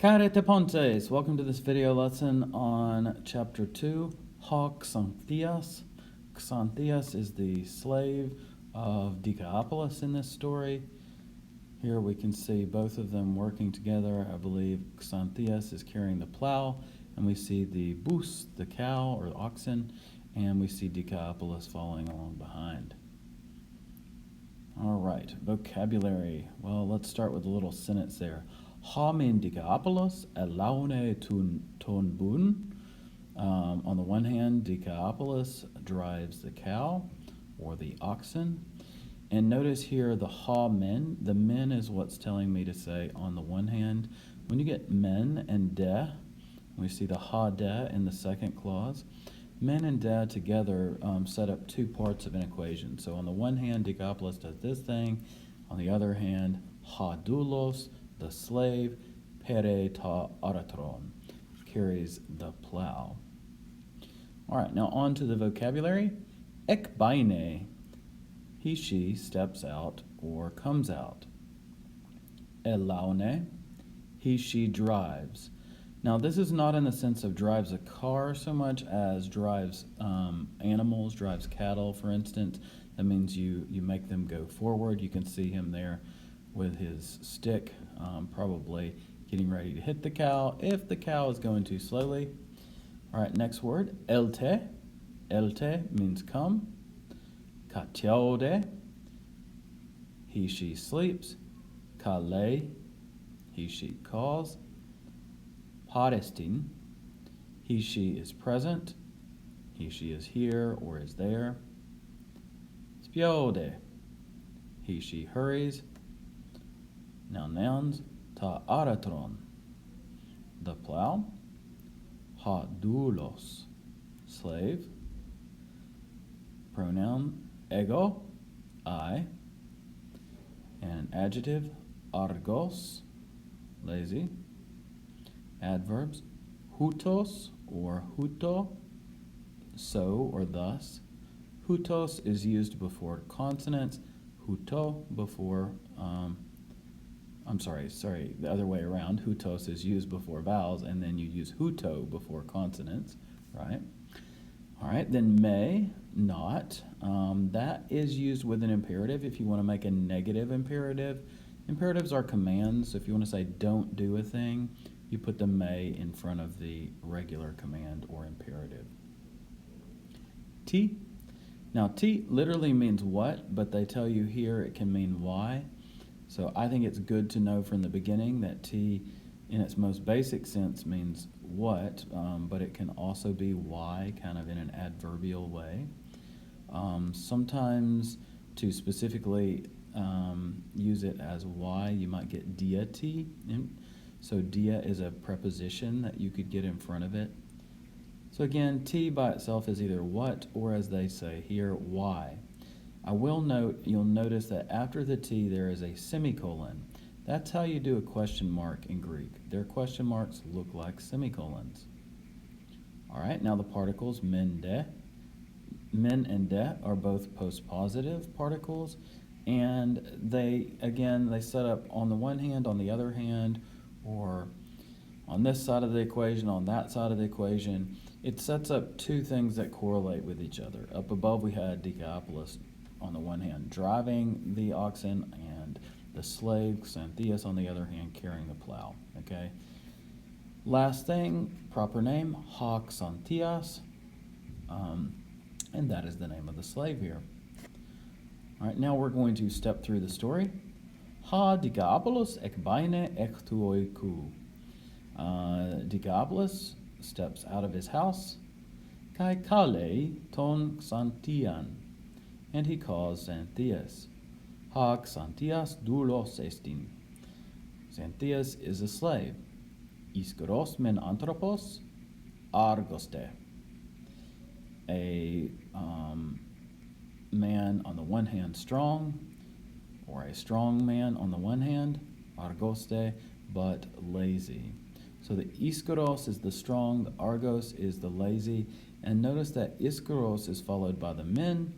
Carete Pontes, welcome to this video lesson on chapter 2, Ha Xanthias. Xanthias is the slave of Decapolis in this story. Here we can see both of them working together. I believe Xanthias is carrying the plow, and we see the bus, the cow or oxen, and we see Decapolis following along behind. All right, vocabulary. Well, let's start with a little sentence there. Hamin Decapolis elaune ton bun. On the one hand, Decapolis drives the cow or the oxen. And notice here the ha men. The men is what's telling me to say on the one hand. When you get men and de, we see the ha de in the second clause. Men and de together set up two parts of an equation. So on the one hand, Decapolis does this thing. On the other hand, ha doulos, the slave, pere ta aratron, carries the plow. All right, now on to the vocabulary. Ek baine, he, she steps out or comes out. Elaune, he, she drives. Now this is not in the sense of drives a car so much as drives animals, drives cattle, for instance. That means you make them go forward. You can see him there with his stick, probably getting ready to hit the cow if the cow is going too slowly. All right, next word, elte. Elte means come. Katiaude, he, she sleeps. Kale, he, she calls. Parestin, he, she is present. He, she is here or is there. Spiode, he, she hurries. Now nouns, ta aratron, the plow. Ha doulos, slave. Pronoun, ego, I. And an adjective, argos, lazy. Adverbs, hutos or huto, so or thus. Hutos is used before consonants, huto before, the other way around. Hutos is used before vowels, and then you use huto before consonants, right? All right, then may, not. That is used with an imperative if you want to make a negative imperative. Imperatives are commands, so if you want to say don't do a thing, you put the may in front of the regular command or imperative. T. Now T literally means what, but they tell you here it can mean why. So I think it's good to know from the beginning that T in its most basic sense means what, but it can also be why, kind of in an adverbial way. Sometimes to specifically use it as why, you might get dia T. So dia is a preposition that you could get in front of it. So again, T by itself is either what, or as they say here, why. I will note, you'll notice that after the T there is a semicolon. That's how you do a question mark in Greek. Their question marks look like semicolons. All right, now the particles men, de. Men and de are both postpositive particles, and they set up on the one hand, on the other hand, or on this side of the equation, on that side of the equation. It sets up two things that correlate with each other. Up above we had Decapolis on the one hand driving the oxen, and the slave Xanthias on the other hand carrying the plow. Okay. Last thing, proper name, Ha Xanthias, and that is the name of the slave here. All right, now we're going to step through the story. Ha Decapolis ek baine ek tuoiku. Decapolis steps out of his house. Kai kale ton Xanthian, and he calls Xanthias. Ha Xanthias doulos estin. Xanthias is a slave. Iskaros men anthropos argoste. A man on the one hand strong, or a strong man on the one hand, argoste, but lazy. So the iskaros is the strong, the argos is the lazy, and notice that iskaros is followed by the men,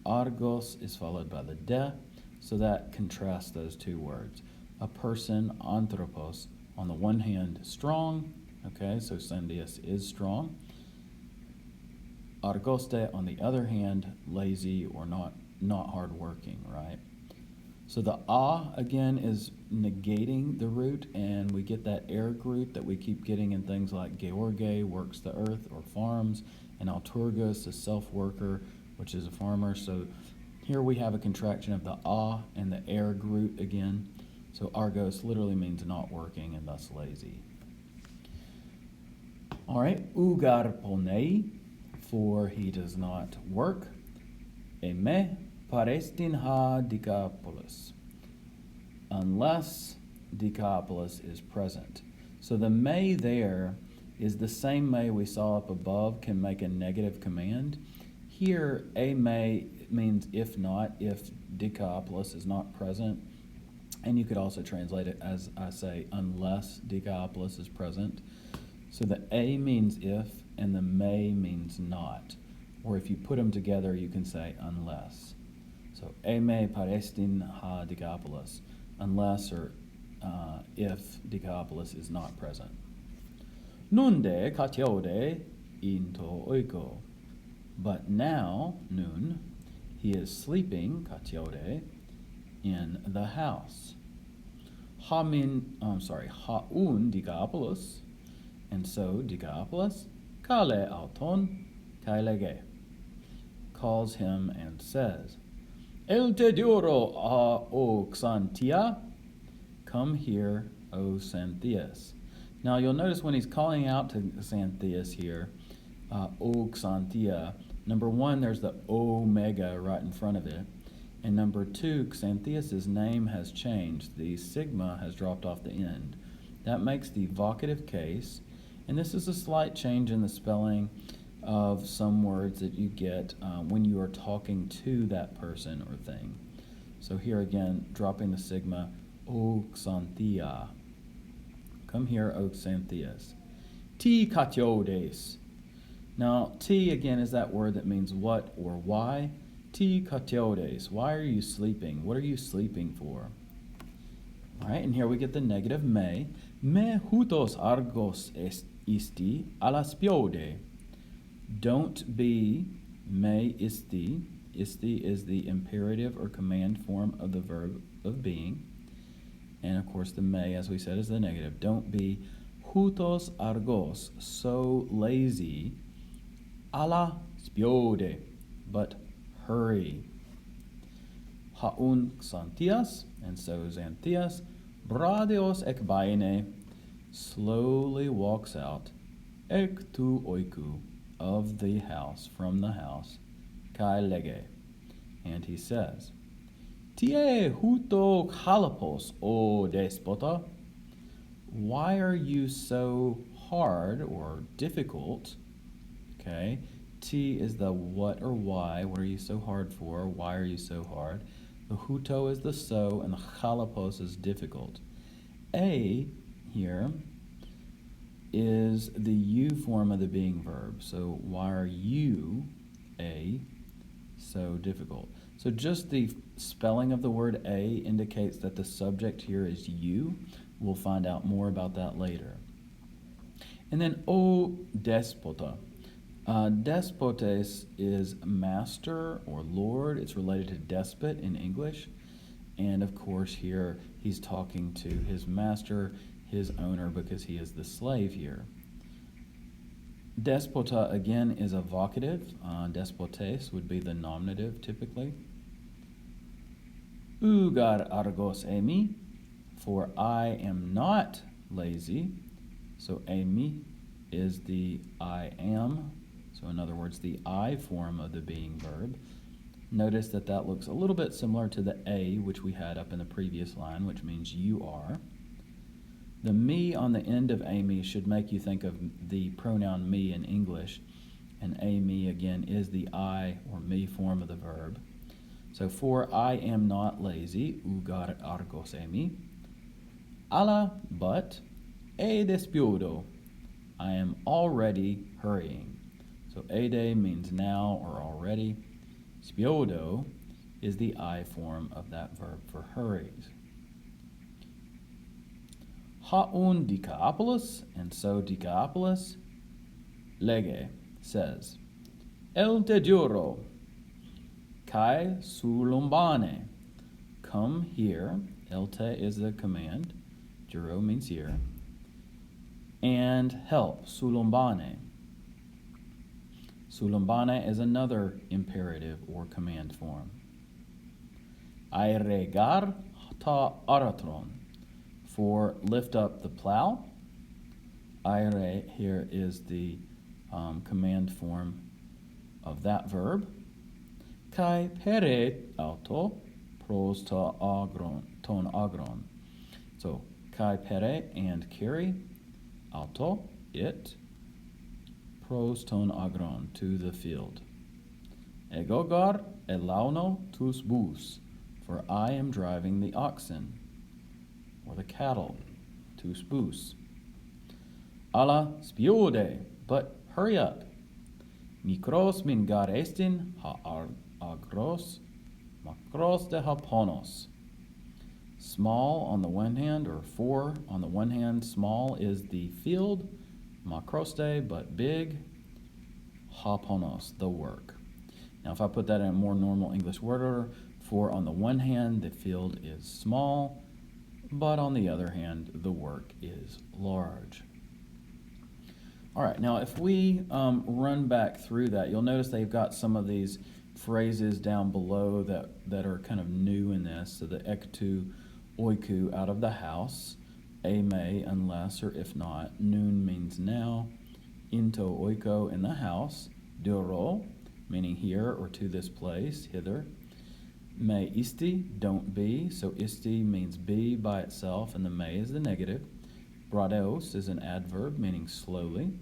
argos is followed by the de, so that contrasts those two words. A person, anthropos, on the one hand, strong. Okay, so Xanthias is strong. Argoste, on the other hand, lazy or not hardworking, right? So the again, is negating the root, and we get that erg root that we keep getting in things like George, works the earth or farms, and Alturgus, a self-worker, which is a farmer. So here we have a contraction of the and the erg root again. So argos literally means not working and thus lazy. All right, ugar ponei, for he does not work. Eme parestin ha Decapolis, unless Decapolis is present. So the may there is the same may we saw up above, can make a negative command. Here, a may means if not, if Decapolis is not present. And you could also translate it as I say, unless Decapolis is present. So the a means if, and the may means not. Or if you put them together, you can say unless. So me parestin ha Decapolis, unless or if Decapolis is not present. Nunde katiode into oiko, but now, nun, he is sleeping, katiode, in the house. Haun Decapolis, and so Decapolis, kale auton kailege, calls him and says, El te dioro o Xantia, come here, O Xanthias. Now you'll notice when he's calling out to Xanthias here, O Xantia, number one, there's the omega right in front of it. And number two, Xanthias' name has changed. The sigma has dropped off the end. That makes the vocative case. And this is a slight change in the spelling of some words that you get when you are talking to that person or thing. So here again, dropping the sigma, O Xanthia. Come here, O Xanthias. Ti katiodes. Now, ti again is that word that means what or why. Ti katiodes. Why are you sleeping? What are you sleeping for? All right, and here we get the negative me. Me hutos argos isti alaspiode. Don't be me isti. Isti is the imperative or command form of the verb of being. And of course the me, as we said, is the negative. Don't be hutos argos, so lazy, ala spiode, but hurry. Haun Xanthias, and so Xanthias, bradeos ekbaine, slowly walks out, ek tu oiku, of the house, from the house, kai lege, and he says, Tie huto kalapos, o despota, why are you so hard or difficult? Okay, T is the what or why. What are you so hard for? Why are you so hard? The huto is the so, and the kalapos is difficult. A here is the you form of the being verb. So why are you, A, so difficult? So just the spelling of the word a indicates that the subject here is you. We'll find out more about that later. And then o despota. Despotes is master or lord. It's related to despot in English. And of course here he's talking to his master, his owner, because he is the slave here. Despota again is a vocative. Despotes would be the nominative typically. Ugar argos emi, for I am not lazy. So emi is the I am. So in other words, the I form of the being verb. Notice that that looks a little bit similar to the a, which we had up in the previous line, which means you are. The me on the end of amy should make you think of the pronoun me in English. And amy, again, is the I or me form of the verb. So for I am not lazy, ugar argos emi. Ala, but, e despiudo, I am already hurrying. So ede means now or already. Spiodo is the I form of that verb for hurries. haun Decapolis, and so Decapolis, lege, says, El te juro, kai sulumbane, come here, elte is the command, juro means here, and help, sulumbane. Sulumbane is another imperative or command form. Airegar ta aratron, for lift up the plow. Aire here is the command form of that verb. Kai pere auto pros ta agron, ton agron. So kai pere and carry, auto, it, pros ton agron, to the field. Egogar elauno tus bus, for I am driving the oxen, or the cattle, tus bus. Ala spiode, but hurry up. Mikros min garestin ha agros, makros de haponos. Small on the one hand, or for on the one hand, small is the field, makroste, but big, haponos, the work. Now if I put that in a more normal English word order, for on the one hand, the field is small, but on the other hand, the work is large. All right, now if we run back through that, you'll notice they've got some of these phrases down below that are kind of new in this. So the ektu, oiku, out of the house, ame, unless or if not, nun means now, into oiko, in the house, duro, meaning here or to this place, hither, me isti, don't be, so isti means be by itself, and the me is the negative. Bradeos is an adverb, meaning slowly.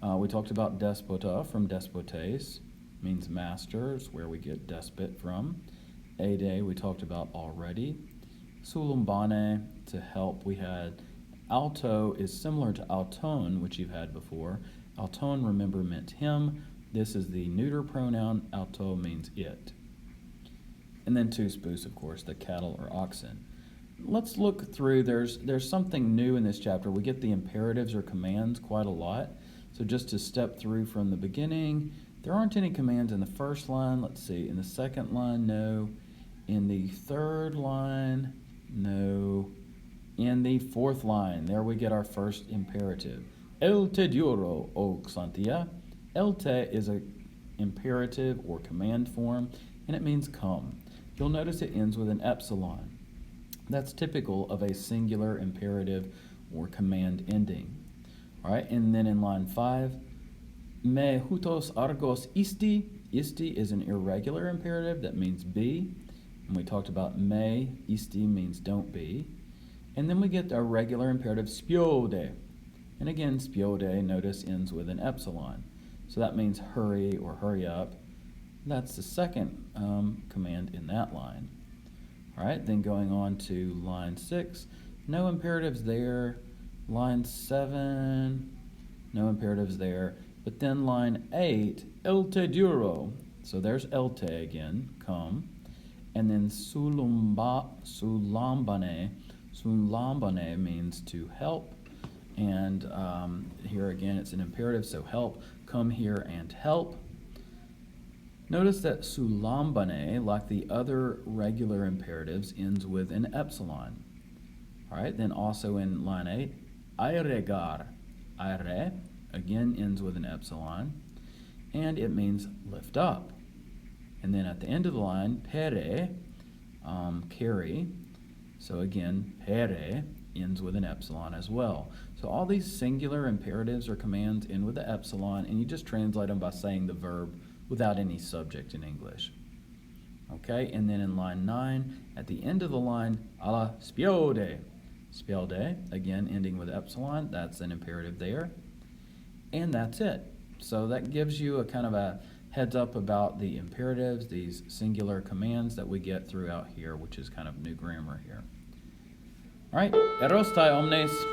We talked about despota from despotes, means master, is where we get despot from. Ede we talked about already. Sulumbane, to help, we had. Alto is similar to auton, which you've had before. Auton, remember, meant him. This is the neuter pronoun. Alto means it. And then tus bus, of course, the cattle or oxen. Let's look through. There's something new in this chapter. We get the imperatives or commands quite a lot. So just to step through from the beginning, there aren't any commands in the first line. Let's see. In the second line, no. In the third line, no. In the fourth line, there we get our first imperative. El te juro, o Xantia. El te is an imperative or command form, and it means come. You'll notice it ends with an epsilon. That's typical of a singular imperative or command ending. All right, and then in line 5, me hutos argos isti. Isti is an irregular imperative that means be. And we talked about me, isti means don't be. And then we get our regular imperative spiode. And again, spiode, notice, ends with an epsilon. So that means hurry or hurry up. That's the second command in that line. All right, then going on to line 6, no imperatives there. Line 7, no imperatives there. But then line 8, el te duro. So there's el te again, come. And then sulambane. Sulambane means to help. And here again, it's an imperative, so help. Come here and help. Notice that sulambane, like the other regular imperatives, ends with an epsilon. All right, then also in line 8, airegar. Aire, again, ends with an epsilon, and it means lift up. And then at the end of the line, pere, carry. So again, pere ends with an epsilon as well. So all these singular imperatives or commands end with the epsilon, and you just translate them by saying the verb without any subject in English. Okay, and then in line 9, at the end of the line, ala spiode. Spiode, again ending with epsilon, that's an imperative there. And that's it. So that gives you a kind of a heads up about the imperatives, these singular commands that we get throughout here, which is kind of new grammar here. All right, erostai omnes.